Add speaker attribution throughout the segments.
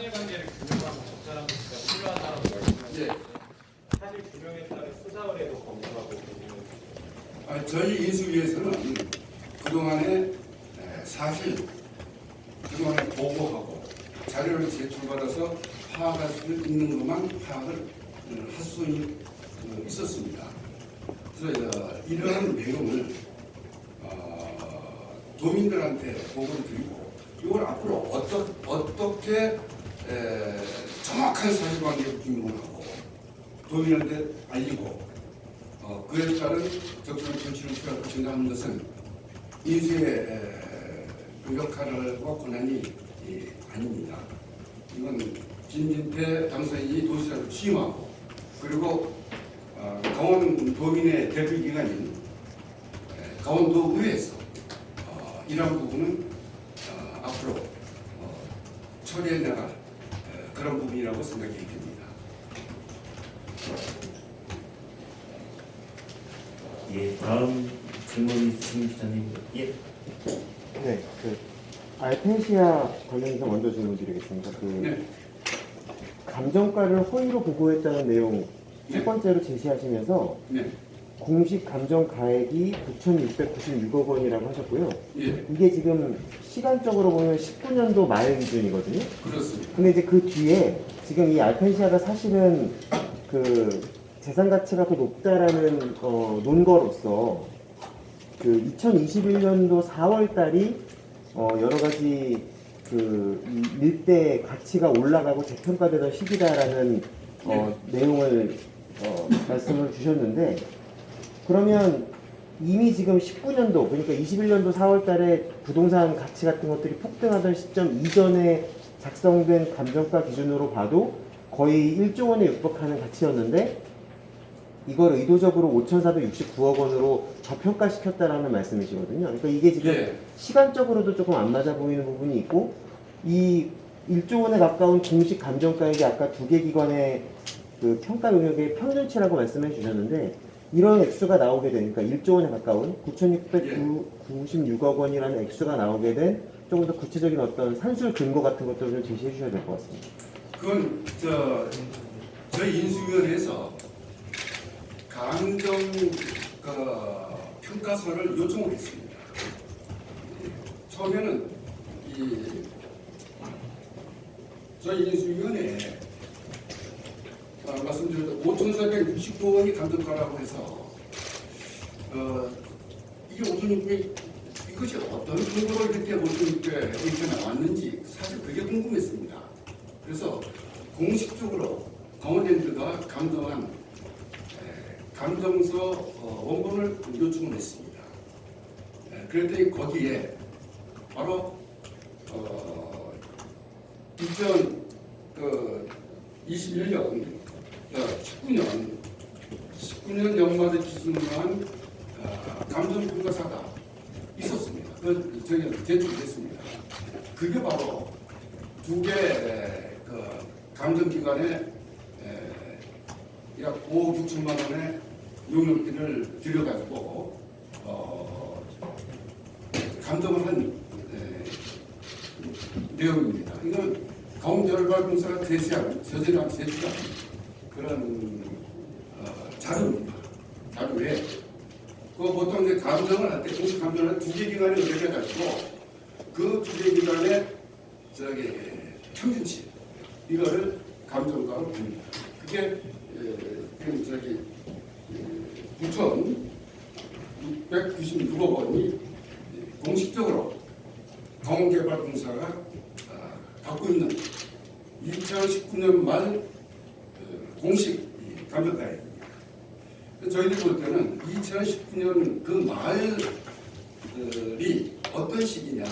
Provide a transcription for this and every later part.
Speaker 1: 사실관계를 규명하고 적절한 조치가 필요하다고 말씀하셨는데 사실 규명에 따른 수사 의뢰도 검토하고 계시는
Speaker 2: 저희 인수위에서는 그동안에 그동안에 보고하고 자료를 제출받아서 파악할 수 있는 것만 파악을 할 수 있었습니다. 그래서 이러한 내용을 도민들한테 보고를 드리고 이걸 앞으로 어떻게 정확한 사실관계를 규명하고 도민한테 알리고 그에 따른 적절한 조치를 취할 것인가 하는 것은 인수의 역할과 권한이 아닙니다. 이건 김진태 당선인이 도지사로 취임하고 그리고 강원 도민의 대표기관인 강원도의회에서 이러한 부분은 앞으로 처리해 나갈 그런 부분이라고 생각이 됩니다.
Speaker 3: 예, 다음 질문 있으신 기자님. 예.
Speaker 4: 네, 알펜시아 관련해서 먼저 질문드리겠습니다.
Speaker 2: 네.
Speaker 4: 감정가를 허위로 보고했다는 내용 첫
Speaker 2: 네.
Speaker 4: 번째로 제시하시면서
Speaker 2: 네.
Speaker 4: 공식 감정 가액이 9,696억 원이라고 하셨고요.
Speaker 2: 예.
Speaker 4: 이게 지금 시간적으로 보면 19년도 말 기준이거든요.
Speaker 2: 그렇습니다.
Speaker 4: 근데 이제 그 뒤에 지금 이 알펜시아가 사실은 그 재산 가치가 더 높다라는 논거로서 그 2021년도 4월 달이 여러 가지 이 일대 가치가 올라가고 재평가되던 시기다라는 내용을 말씀을 주셨는데, 그러면 이미 지금 19년도 그러니까 21년도 4월 달에 부동산 가치 같은 것들이 폭등하던 시점 이전에 작성된 감정가 기준으로 봐도 거의 1조 원에 육박하는 가치였는데 이걸 의도적으로 5,469억 원으로 저평가시켰다라는 말씀이시거든요. 그러니까 이게 지금
Speaker 2: 예.
Speaker 4: 시간적으로도 조금 안 맞아 보이는 부분이 있고, 이 1조 원에 가까운 공식 감정가액이 아까 두 개 기관의 그 평가 용역의 평균치라고 말씀해 주셨는데, 이런 액수가 나오게 되니까 1조 원에 가까운 9,696억 원이라는 액수가 나오게 된 조금 더 구체적인 어떤 산술 근거 같은 것들을 좀 제시해 주셔야 될 것 같습니다.
Speaker 2: 그건 저희 인수위원회에서 감정 평가서를 요청을 했습니다. 처음에는 저희 인수위원회에 말씀드렸던 5,469원이 감정가라고 해서 이게 5,600 이것이 어떤 근거로 이렇게 5,600 이렇게 나왔는지 사실 그게 궁금했습니다. 그래서 공식적으로 강원랜드가 감정한 감정서 원본을 요청을 했습니다. 그랬더니 거기에 바로 2021년 19년 연말에 기준으로 한 감정평가사가 있었습니다. 저희가 제출했습니다. 그게 바로 두 개 감정기관에 약 5억 6천만 원의 용역비를 들여가지고 감정을 한 내용입니다. 이건 강원개발공사가 제시한 그런 자료입니다. 자료에 보통 이제 감정을 할 때 공식 감정을 할 두 개 기관에 의뢰해가지고 그 두 개 기관의 평균치 이거를 감정가로 봅니다. 그게 9,696억 원이 공식적으로 강원개발공사가 갖고 있는 2019년 말 공식 감정가액입니다. 저희들이 볼 때는 2019년 그 말이 어떤 시기냐,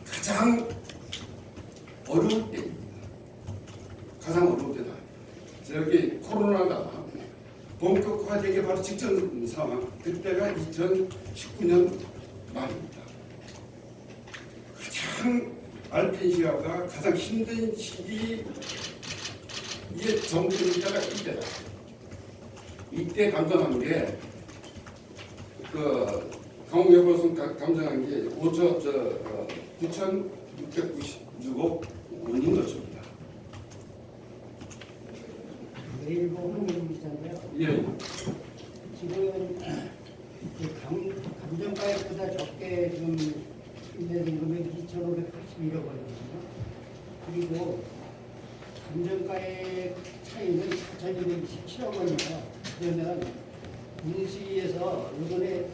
Speaker 2: 가장 어려울 때입니다. 가장 어려울 때다. 저기 코로나가 본격화되기 바로 직전 상황, 그때가 2019년 말입니다. 가장 알펜시아가 가장 힘든 시기에 정부일 때가 이때다. 이때 감정한 게 강원개발소 감정한 게 9,696억 원인 거죠.
Speaker 5: 그리고 감정가의 차이는 4,227억 원이에요. 그러면 인수위에서 이번에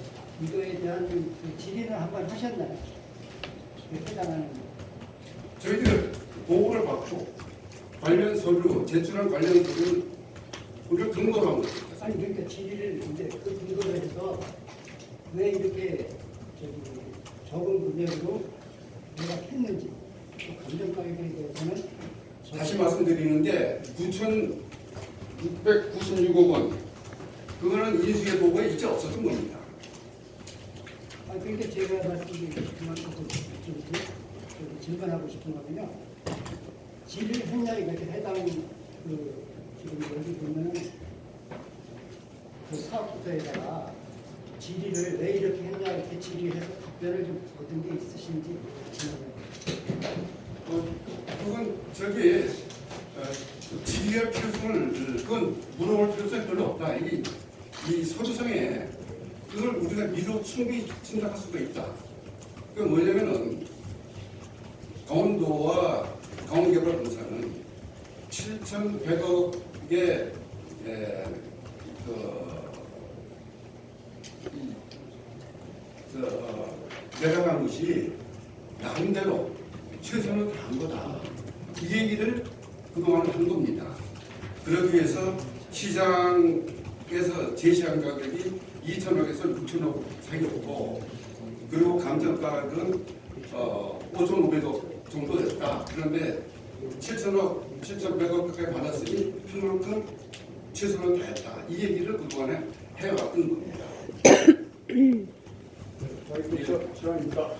Speaker 5: 이거에 대한 그 질의를 한번 하셨나요? 해당하는
Speaker 2: 저희들 보고를 받고 관련 서류, 제출한 관련 서류 우리가 근거로 한 거죠.
Speaker 5: 아니 그러니까 질의를 이제 그 근거로 해서 왜 이렇게 적은 금액으로 내락했는지 또 감정가액에 대해서는
Speaker 2: 다시 말씀드리는데 9,696억 원 그거는 인수의 보고에 이제 없었던 겁니다.
Speaker 5: 아 그러니까 제가 말씀드린 그만큼 질문하고 싶은 거는요. 질의를 했냐 이렇게 해당 그 지금 여기 보면은 그 사업부서에다가 질의를 왜 이렇게 했냐 이렇게 질의해서 답변을 좀 얻은 게 있으신지
Speaker 2: 그건 저기 질의할 필요성을 그건 물어볼 필요성이 별로 없다. 이 서류상에 그걸 우리가 미로 충분히 생각할 수가 있다. 그 뭐냐면은 강원도와 강원개발공사는 7,100억의 내려간 것이 나름대로 최선을 다한 거다. 이 얘기를 그동안 한 겁니다. 그러기 위해서 시장에서 제시한 가격이 2,000억에서 6,000억 사이였고 그리고 감정가격은 5,500억 정도 됐다. 그런데 7,000억, 7,100억 가까이 받았으니 그만큼 최선을 다했다. 이 얘기를 그동안에 해왔던 겁니다.
Speaker 6: 시간입니다.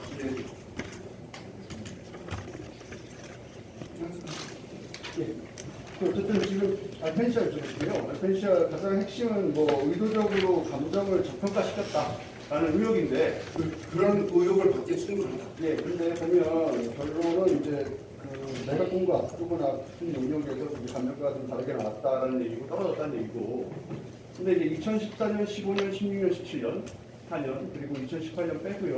Speaker 6: 어쨌든 지금 알펜시아 주시고요. 알펜시아 가장 핵심은 뭐 의도적으로 감정을 저평가시켰다라는 의혹인데
Speaker 2: 그런 의혹을 받기 충분하다.
Speaker 6: 예, 근데 보면 결론은 이제 그 내각공고 앞두거나 같은 영역에서 우리 감정가가 좀 다르게 나왔다라는 얘기고 떨어졌다는 얘기고 근데 이제 2014년, 15년, 16년, 17년, 4년 그리고 2018년 빼고요.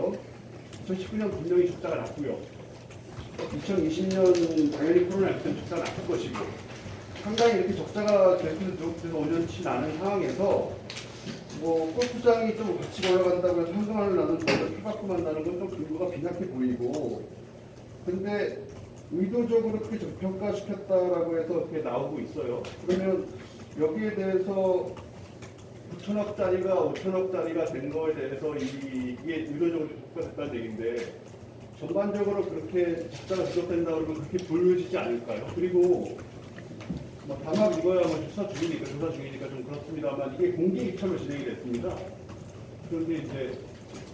Speaker 6: 2019년 분명히 적자가 났고요. 2020년 당연히 코로나19 때문에 적자가 났을 것이고 상당히 이렇게 적자가 계속해서 5년치 나는 상황에서 뭐 골프장이 좀 같이 올라간다고 해서 현금화를 나는 저희가 피받고 만나는 건 좀 근거가 빈약해 보이고 근데 의도적으로 그렇게 저평가시켰다라고 해서 이렇게 나오고 있어요. 그러면 여기에 대해서 9천억짜리가 5천억짜리가 된 거에 대해서 이게 의도적으로 저평가됐다는 얘기인데 전반적으로 그렇게 적자가 지속된다고 그러면 그렇게 보여지지 않을까요? 그리고 뭐 다만 이거야 뭐 조사 중이니까 좀 그렇습니다만 이게 공개 입찰로 진행이 됐습니다. 그런데 이제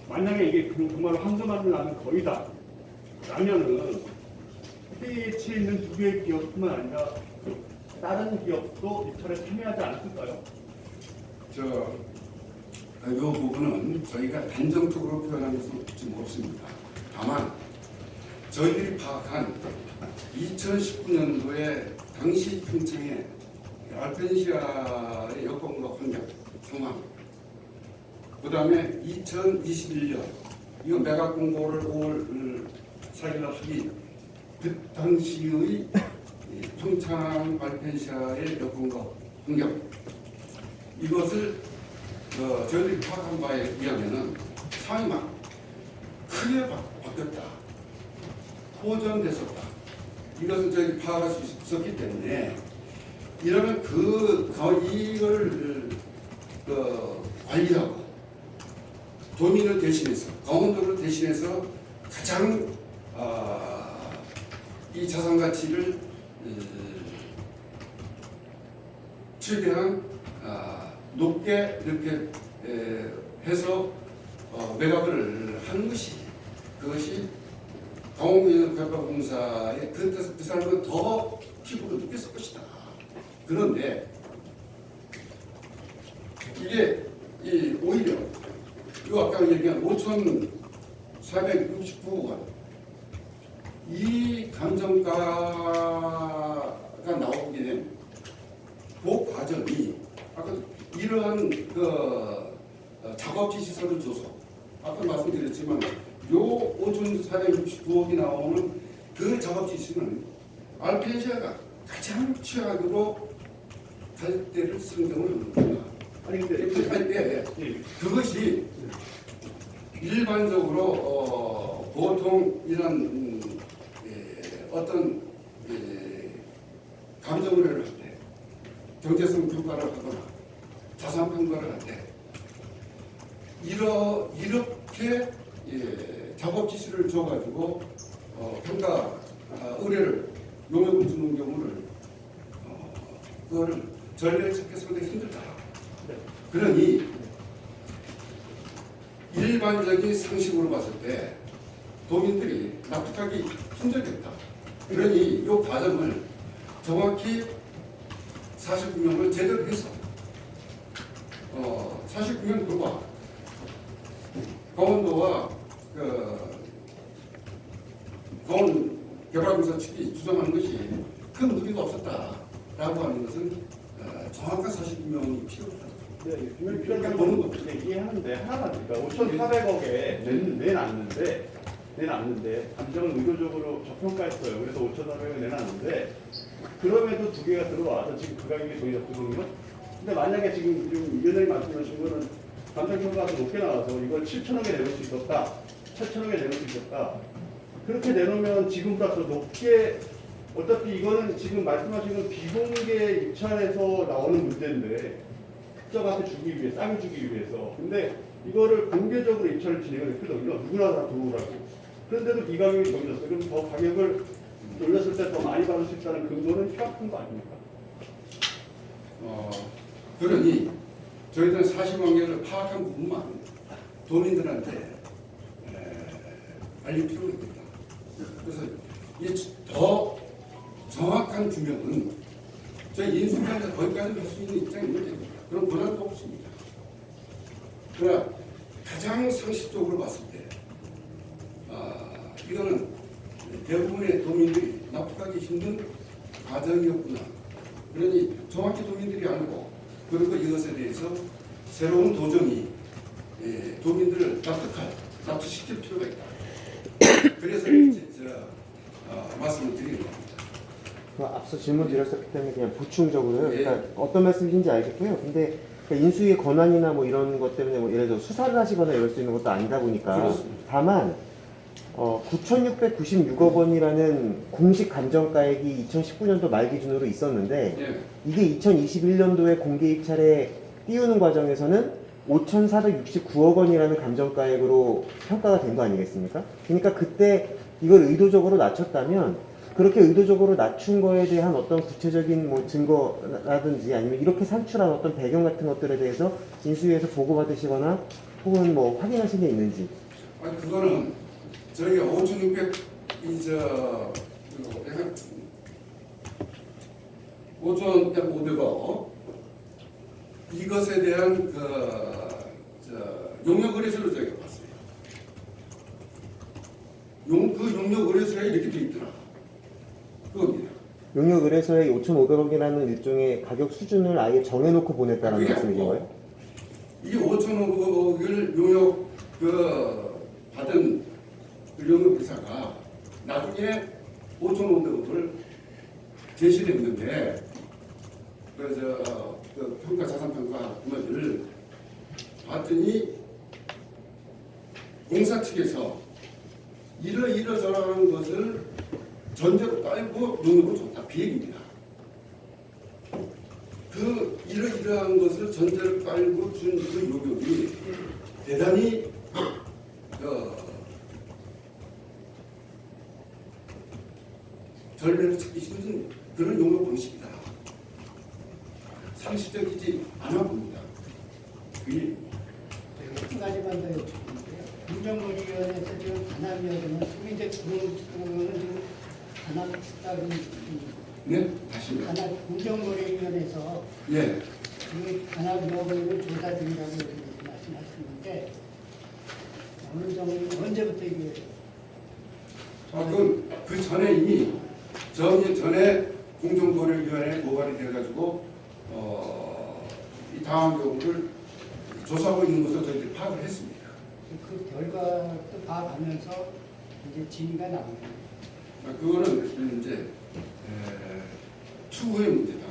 Speaker 6: 만약에 이게 정말 한도만을 나는 거의다 라면은 PH에 있는 두 개의 기업뿐만 아니라 다른 기업도 입찰에 참여하지 않았을까요?
Speaker 2: 이 부분은 저희가 단정적으로 표현할 수는 없습니다. 다만 저희들이 파악한 2019년도에 당시 평창의 알펜시아의 여건과 환경 상황 그 다음에 2021년 이거 매각 공고를 5월 4일날 하기 그 당시의 평창 알펜시아의 여건과 환경 이것을 저희들이 파악한 바에 의하면은 상황이 막 크게 바뀌었다. 호전됐었다. 이것을 저희 파악할 수 있었기 때문에 이러면 이걸 관리하고 도민을 대신해서 강원도를 대신해서 가장 이 자산 가치를 최대한 높게 이렇게 해서 매각을 하는 것이 그것이 강원개발공사의 그 사람은 더 피부로 느꼈을 것이다. 그런데 이게 오히려 이 아까 얘기한 5,469억 원 이 감정가가 나오게 된 그 과정이 아까 이러한 작업지 시설을 줘서 아까 말씀드렸지만 요 5,469억이 나오는 그 작업지 시설은 알펜시아가 가장 최악으로 갈 때를 상정을 합니다.
Speaker 6: 아니 근데
Speaker 2: 할 때 그것이 일반적으로 보통 이런 어떤 감정을 할 때, 경제성 평가를 하거나 자산 평가를 할 때 이렇게 작업 지시를 줘가지고 평가 의뢰를 용역을 주는 경우를 그거를 전례를 찾기 상당히 힘들다. 그러니 일반적인 상식으로 봤을 때 도민들이 납득하기 힘들겠다. 그러니 이 과정을 정확히 49명을 제대로 해서 49명 결과 강원도와 강원 개발공사 측이 주장하는 것이 큰 무리가 없었다라고 하는 것은 정확한 49명이 필요하다.
Speaker 6: 네, 이걸
Speaker 2: 그러니까 보는 거.
Speaker 6: 이해하는데 하나만 그러니까 5,400억에 내놨는데 감정을 의도적으로 저평가했어요. 그래서 5,400을 내놨는데 그럼에도 두 개가 들어와서 지금 그 가격이 돈이 잡히거든요. 근데 만약에 지금 위원장님 말씀하신 거는 감정평가가 높게 나와서 이걸 7,000억에 내놓을 수 있었다. 7,000억에 내놓을 수 있었다. 그렇게 내놓으면 지금보다 더 높게 어차피 이거는 지금 말씀하신 건 비공개 입찰에서 나오는 문제인데 특정한테 주기 위해 싸게 주기 위해서 근데 이거를 공개적으로 입찰을 진행을 했거든요. 누구나 다 들어오라고. 그런데도 이 가격이 정해졌어요. 그럼 더 가격을 올렸을 때 더 많이 받을 수 있다는 근거는 희박한 거 아닙니까?
Speaker 2: 그러니 저희들은 사실관계를 파악한 부분만 도민들한테 알릴 필요가 있겠다. 그래서 이 더 정확한 규명은 저희 인수위원회 거기까지 할 수 있는 입장이 있는 겁니다. 그런 권한도 없습니다. 그러나 가장 상식적으로 봤을 때 이거는 대부분의 도민들이 납득하기 힘든 과정이었구나. 그러니 정확히 도민들이 알고 그리고 이것에 대해서 새로운 도정이 도민들을 납득시킬 필요가 있다. 그래서 말씀을 드리는 겁니다.
Speaker 4: 앞서 질문 드렸었기 때문에 그냥 보충적으로요.
Speaker 2: 예.
Speaker 4: 그러니까 어떤 말씀이신지 알겠고요. 근데 그러니까 인수위의 권한이나 뭐 이런 것 때문에 뭐 예를 들어 수사를 하시거나 이럴 수 있는 것도 아니다 보니까
Speaker 2: 그렇습니다.
Speaker 4: 다만 9,696억 원이라는 공식 감정가액이 2019년도 말 기준으로 있었는데
Speaker 2: 예.
Speaker 4: 이게 2021년도에 공개 입찰에 띄우는 과정에서는 5,469억 원이라는 감정가액으로 평가가 된 거 아니겠습니까? 그러니까 그때 이걸 의도적으로 낮췄다면 그렇게 의도적으로 낮춘 거에 대한 어떤 구체적인 뭐 증거라든지 아니면 이렇게 산출한 어떤 배경 같은 것들에 대해서 인수위에서 보고받으시거나 혹은 뭐 확인하신 게 있는지.
Speaker 2: 아니 그거는 저희가 5,600 5,500억 이것에 대한 용역 의뢰서를 저희가 봤어요. 그 용역 의뢰서에 이렇게 돼 있더라. 그겁니다.
Speaker 4: 용역 의뢰서에 5,500억이라는 일종의 가격 수준을 아예 정해놓고 보냈다는
Speaker 2: 그게
Speaker 4: 말씀이신
Speaker 2: 아니고
Speaker 4: 거예요?
Speaker 2: 이 5,500억을 용역 받은 용역 회사가 나중에 5,500억을 제시를 했는데 평가 자산평가 금액을 봤더니 공사 측에서 이러저러한 것을 전제로 깔고 용역을 줬다. 그 얘기입니다. 이러이러한 것을 전제로 깔고 준 그 용역이 대단히 전례를 찾기 힘든 그런 용역 방식이다. 상식적이지 않아 봅니다.
Speaker 5: 한 가지만 더 여쭙는데요. 공정거래위원회에서 지금 단합위원회는 소비재 구멍은 지금 단합했다는
Speaker 2: 네, 다시.
Speaker 5: 공정거래위원회에서
Speaker 2: 예.
Speaker 5: 지금 단합 여부를 조사 중이라고 이렇게 말씀하시는데 어느 정도 언제부터 이게
Speaker 2: 그 전에 이미 전에 공정거래위원회에 고발이 돼가지고 이 당한 경우를 조사하고 있는 것을 저희들이 파악을 했습니다.
Speaker 5: 그 결과도 봐가면서 이제 진위가 나옵니다.
Speaker 2: 그거는 이제 추후의 문제다.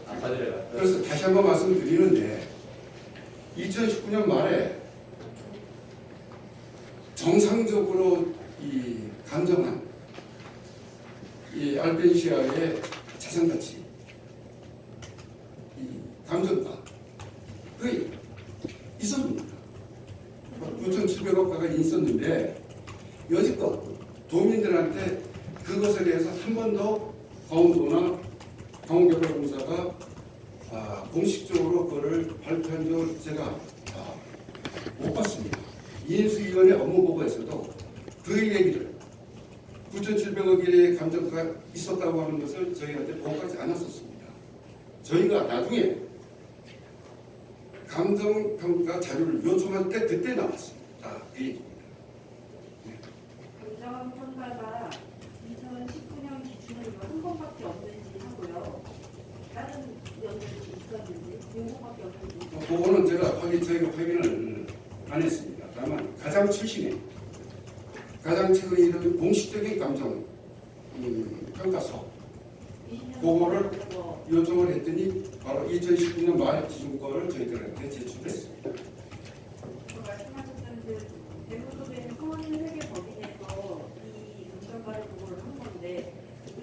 Speaker 1: 아까들에
Speaker 2: 그래서 다시 한번 말씀드리는데 2019년 말에 정상적으로 이 감정한 이 알펜시아의 자산 가치, 이 감정가 그게 있었습니다. 9,700억가가 있었는데 여지껏 도민들한테 그것에 대해서 한 번도 강원도나 강원개발공사가 공식적으로 그거를 발표한 적을 제가 못 봤습니다. 인수위원회 업무보고에서도 그 얘기를 9,700억의 감정가가 있었다고 하는 것을 저희한테 보고하지 않았었습니다. 저희가 나중에 감정평가 자료를 요청할 때 그때 나왔습니다. 그 얘기입니다.
Speaker 7: 감정평가가 2019년 기준으로 한 번밖에 없는지 하고요. 다른 연들이 있었는지 요거밖에 없는지.
Speaker 2: 그거는 저희가 확인을 안 했습니다. 다만 가장 최근에 이런 공식적인 감정 평가서 그거를 요청을 했더니 바로 2019년 말 기준 거를 저희들한테 제출했습니다.
Speaker 7: 말씀하셨던 그 대부분의 서울회계법인에서 이 감정가를 보고를 한 건데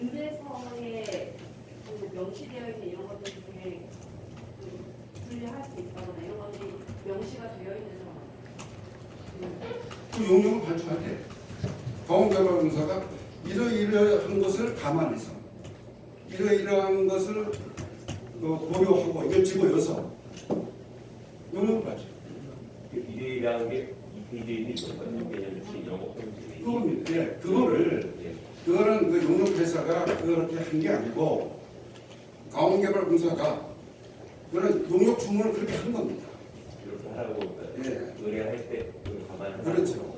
Speaker 7: 은대서에 그 명시되어 있는 이런 것들 중에 분류할 수 있다거나 이런 것들이 명시가 되어 있는 상황.
Speaker 2: 그 용역을 발표할 때 강원개발공사가 이러이러한 것을 감안해서 이러이러한 것을 고려하고 이걸 집어여서 용역을 발표.
Speaker 1: 이래이라는 게 이페이지에 있는 개념이 영업 공지.
Speaker 2: 그겁니다. 예, 그거는 그 용역회사가 그렇게 한 게 아니고 강원개발공사가 그런 용역 주문을 그렇게 한 겁니다.
Speaker 1: 이렇게 하라고
Speaker 2: 예.
Speaker 1: 의뢰할 때 가만히
Speaker 2: 그렇죠.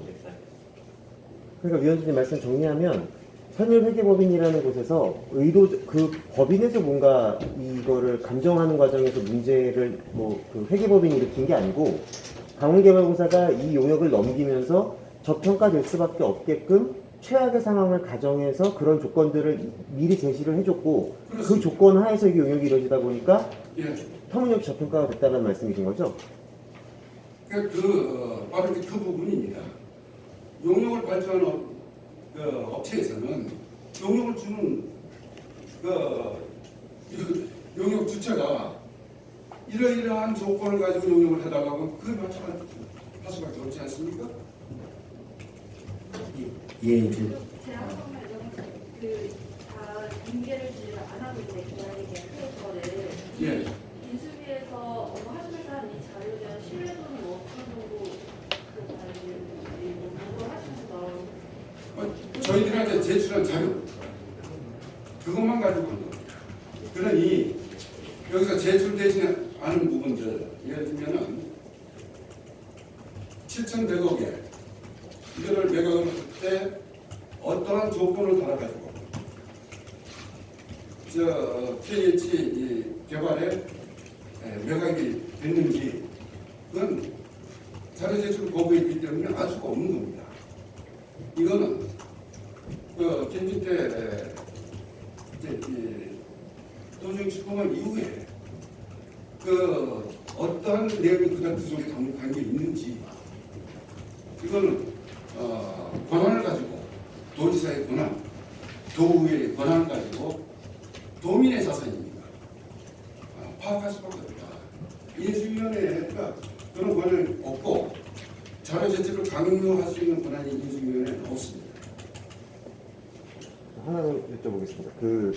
Speaker 4: 그러니까 위원장님 말씀 정리하면 선율회계법인이라는 곳에서 그 법인에서 뭔가 이거를 감정하는 과정에서 문제를 그 회계법인이 일으킨 게 아니고 강원개발공사가 이 용역을 넘기면서 저평가될 수밖에 없게끔 최악의 상황을 가정해서 그런 조건들을 미리 제시를 해줬고 그
Speaker 2: 그렇습니다.
Speaker 4: 조건 하에서 이 용역이 이루어지다 보니까
Speaker 2: 예.
Speaker 4: 터무니없이 저평가가 됐다는 말씀이신 거죠?
Speaker 2: 바로 그 부분입니다. 용역을 발표하는 업체에서는 용역을 주는 용역 주체가 이러이러한 조건을 가지고 용역을 해달라고 그걸 맞춰할 수밖에 없지 않습니까?
Speaker 3: 예,
Speaker 7: 제가 한 번만 그다 인계를 지금 안 하고 있는데 기다리게 케이스를
Speaker 2: 예.
Speaker 7: 인수위에서 하시는 이 자료에 대한 신뢰도는 어떤 정도 그 자료를 하시면서
Speaker 2: 저희들한테 제출한 자료 그것만 가지고 한 겁니다. 그러니 여기서 제출되지 않은 부분들 예를 들면은 7,100억에 이거를 매각을 할 때 어떠한 조건을 달아가지고 KH 개발에 매각이 됐는지 그건 자료 제출 거부했기 때문에 알 수가 없는 겁니다. 이거는 김진태 도중 출범한 이후에 어떠한 내용이 그 속에 담겨 있는지 이거는 권한을 가지고 도지사의 권한, 도의회의 권한을 가지고 도민의 자산입니다. 파악할 수밖에 없다. 인수위원회가 그런 권한이 없고 자료 제출을 강요할 수 있는 권한이 인수위원회는 없습니다.
Speaker 4: 하나 더 여쭤보겠습니다.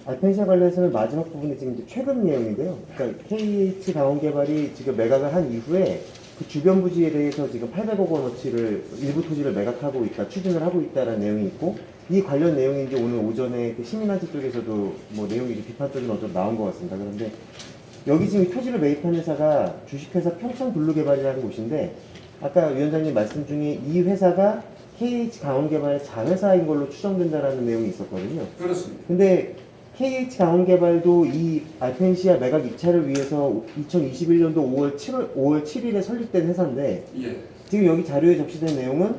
Speaker 4: 알펜시아 관련해서는 마지막 부분이 지금 이제 최근 내용인데요. 그러니까 KH 강원개발이 지금 매각을 한 이후에 그 주변 부지에 대해서 지금 800억 원어치를 일부 토지를 매각하고 있다, 추진을 하고 있다라는 내용이 있고 이 관련 내용이 이제 오늘 오전에 그 시민단체 쪽에서도 내용이 비판적인 어좀 나온 것 같습니다. 그런데 여기 지금 토지를 매입한 회사가 주식회사 평창블루개발이라는 곳인데 아까 위원장님 말씀 중에 이 회사가 KH 강원개발의 자회사인 걸로 추정된다라는 내용이 있었거든요.
Speaker 2: 그렇습니다.
Speaker 4: 근데 KH 강원개발도 이 알펜시아 매각 입찰을 위해서 2021년도 5월 7일에 설립된 회사인데
Speaker 2: 예.
Speaker 4: 지금 여기 자료에 적시된 내용은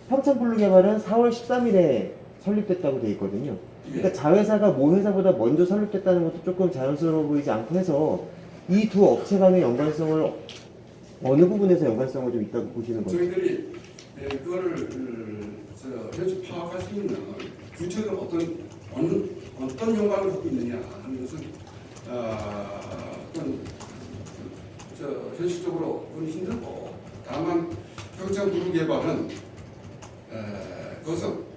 Speaker 4: 평창블루개발은 4월 13일에 설립됐다고 돼 있거든요. 그러니까 자회사가 모회사보다 먼저 설립됐다는 것도 조금 자연스러워 보이지 않고 해서 이 두 업체 간의 연관성을 어느 부분에서 연관성을 좀 있다고 보시는 거죠?
Speaker 2: 저희들이 그거를 현재 파악할 수 있는 구체적으로 어떤 연관을 갖고 있느냐 하는 것은 어떤 현실적으로 그건 힘들고, 다만 평창 부두 개발은 그것은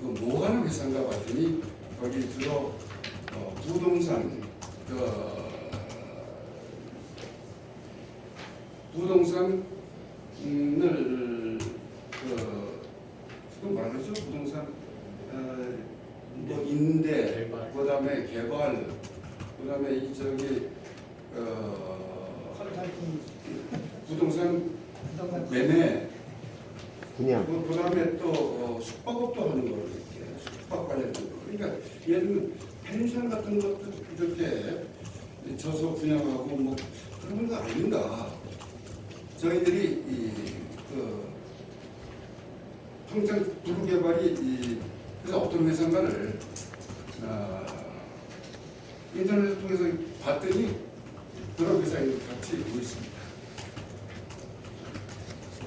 Speaker 2: 그 뭐하는 회사인가 봤더니 거기 주로 부동산을 지금 말하죠. 부동산 뭐 임대, 그다음에 개발, 그다음에 이 저기 부동산 매매,
Speaker 4: 분양.
Speaker 2: 그다음에 또 숙박업도 하는 거, 이렇게 숙박 관련된 거. 그러니까 예를 들면 펜션 같은 것도 이렇게 저소 분양하고 뭐 그런 거 아닌가. 저희들이 그 평창 부두 개발이 그래서 어떤 회사인가를 인터넷을 통해서 봤더니 그런 회사인 것 같이 보였습니다.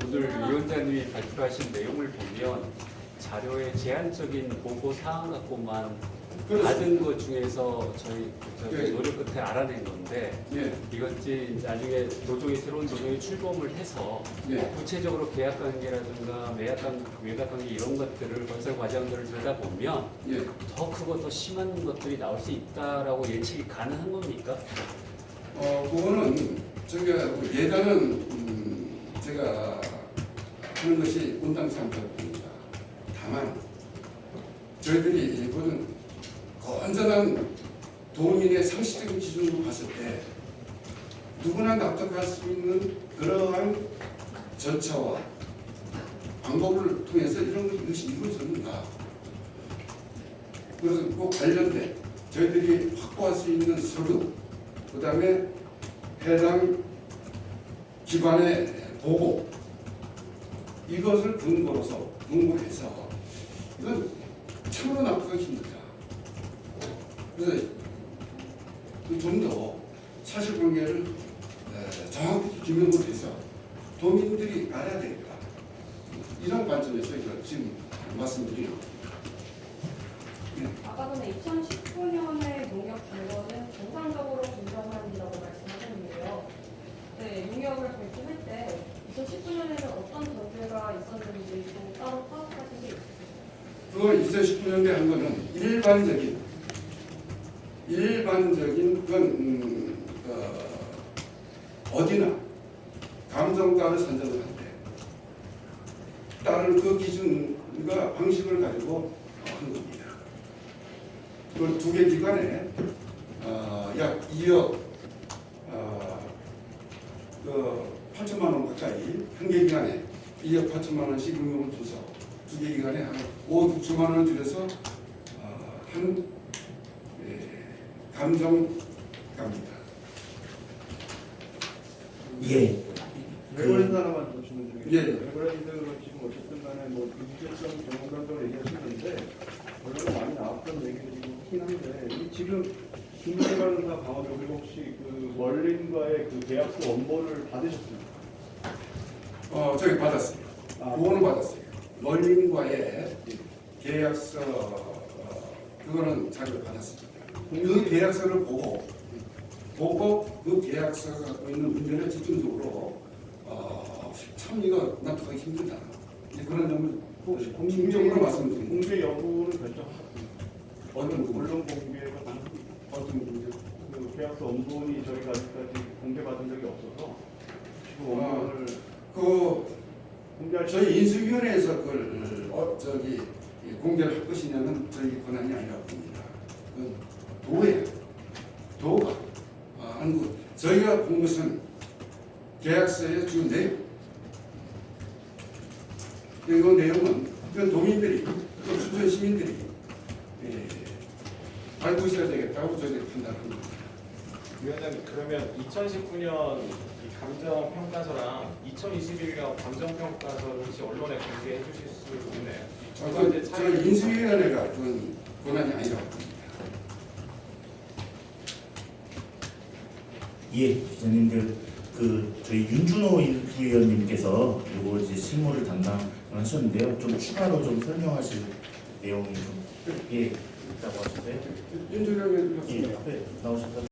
Speaker 8: 오늘 위원장님이 발표하신 내용을 보면 자료의 제한적인 보고 사항 갖고만 받은 것 중에서 저희
Speaker 2: 네.
Speaker 8: 노력 끝에 알아낸 건데
Speaker 2: 예,
Speaker 8: 이것이 나중에 새로운 노조에 출범을 해서
Speaker 2: 예.
Speaker 8: 구체적으로 계약 관계라든가 매각 관계 이런 것들을 건설 과정들을 들여다보면
Speaker 2: 예.
Speaker 8: 더 크고 더 심한 것들이 나올 수 있다라고 예측이 가능한 겁니까?
Speaker 2: 그거는 저희가 예단은 제가 하는 것이 온당치 않다고 봅니다. 다만 저희들이 이거는 건전한 도민의 상식적인 기준으로 봤을 때 누구나 납득할 수 있는 그러한 절차와 방법을 통해서 이런 것이 이루어졌는가. 그래서 그 관련된 저희들이 확보할 수 있는 서류, 그 다음에 해당 기관의 보고, 이것을 근거해서 이건 참으로 납득하기 힘들다. 그래서 좀 더 사실관계를 정확히 규명을 해서 도민들이 알아야 되겠다. 이런 관점에서 이걸 지금 말씀드리는 겁니다.
Speaker 7: 아까 전에 2019년의 농협 결과는 정상적으로 긍정한다고 말씀하셨는데요. 네, 농협을 발표할 때 2019년에는 어떤 전제가 있었는지 좀 따로 파악하신 게 있으세요?
Speaker 2: 그걸 2019년에 한 거는 일반적인 그건 어디나 감정가를 산정을 한대. 따른 그 기준과 방식을 가지고 한 겁니다. 그 두 개 기관에 약 2억 8천만 원 가까이, 한 개 기관에 2억 8천만 원씩 응용을 줘서 두 개 기관에 한 5억 6천만 원을 들여서 한 감정가입니다.
Speaker 4: 예.
Speaker 6: 레버랜드 하나만 더 주면 되겠죠.
Speaker 2: 예.
Speaker 6: 레버랜드는 지금 어쨌든 간에 뭐 유지성 경험관도 얘기하시는데 원래는 많이 나왔던 얘기들이긴 한데 이 지금 중개발사 강화도 그리고 혹시 그 멀린과의 그 계약서 원본을 받으셨습니까?
Speaker 2: 저희 받았어요. 그거는 받았어요. 멀린과의 계약서 그거는 자료를 받았습니다. 그 계약서를 보고 그 계약서가 갖고 있는 문제를 집중적으로 참 이거 납득하기 힘들다. 이제 그런 점을 공적으로 말씀드립니다.
Speaker 6: 공개 여부는 결정하셨습니다.
Speaker 2: 어떤 부분?
Speaker 6: 언론 공개가 가능합니다.
Speaker 2: 어떤 문제?
Speaker 6: 그 계약서 원본이 저희가 아직까지 공개받은 적이 없어서 지금 원본을 공개할
Speaker 2: 저희 인수위원회에서 그걸 공개를 할 것이냐는 저희 권한이 아니라고 봅니다. 도가 하는 것. 저희가 본 것은 계약서의 주 내용. 그 내용은 도민들이, 또 주변 시민들이 알고 있어야 되겠다고 저희들이 판단합니다.
Speaker 1: 위원장님 그러면 2019년 이 감정 평가서랑 2021년 감정 평가서를 혹시 언론에 공개해 주실 수 있나요?
Speaker 2: 저 인수위원회가 그건 권한이 아니라고 봅니다.
Speaker 3: 예, 기자님들 저희 윤준호 인수위원님께서 이거 이제 실무를 담당하셨는데요. 좀 추가로 좀 설명하실 내용이 좀 있다고 하셨어요?
Speaker 2: 윤준호 의원님
Speaker 3: 예, 앞에 나오셨다.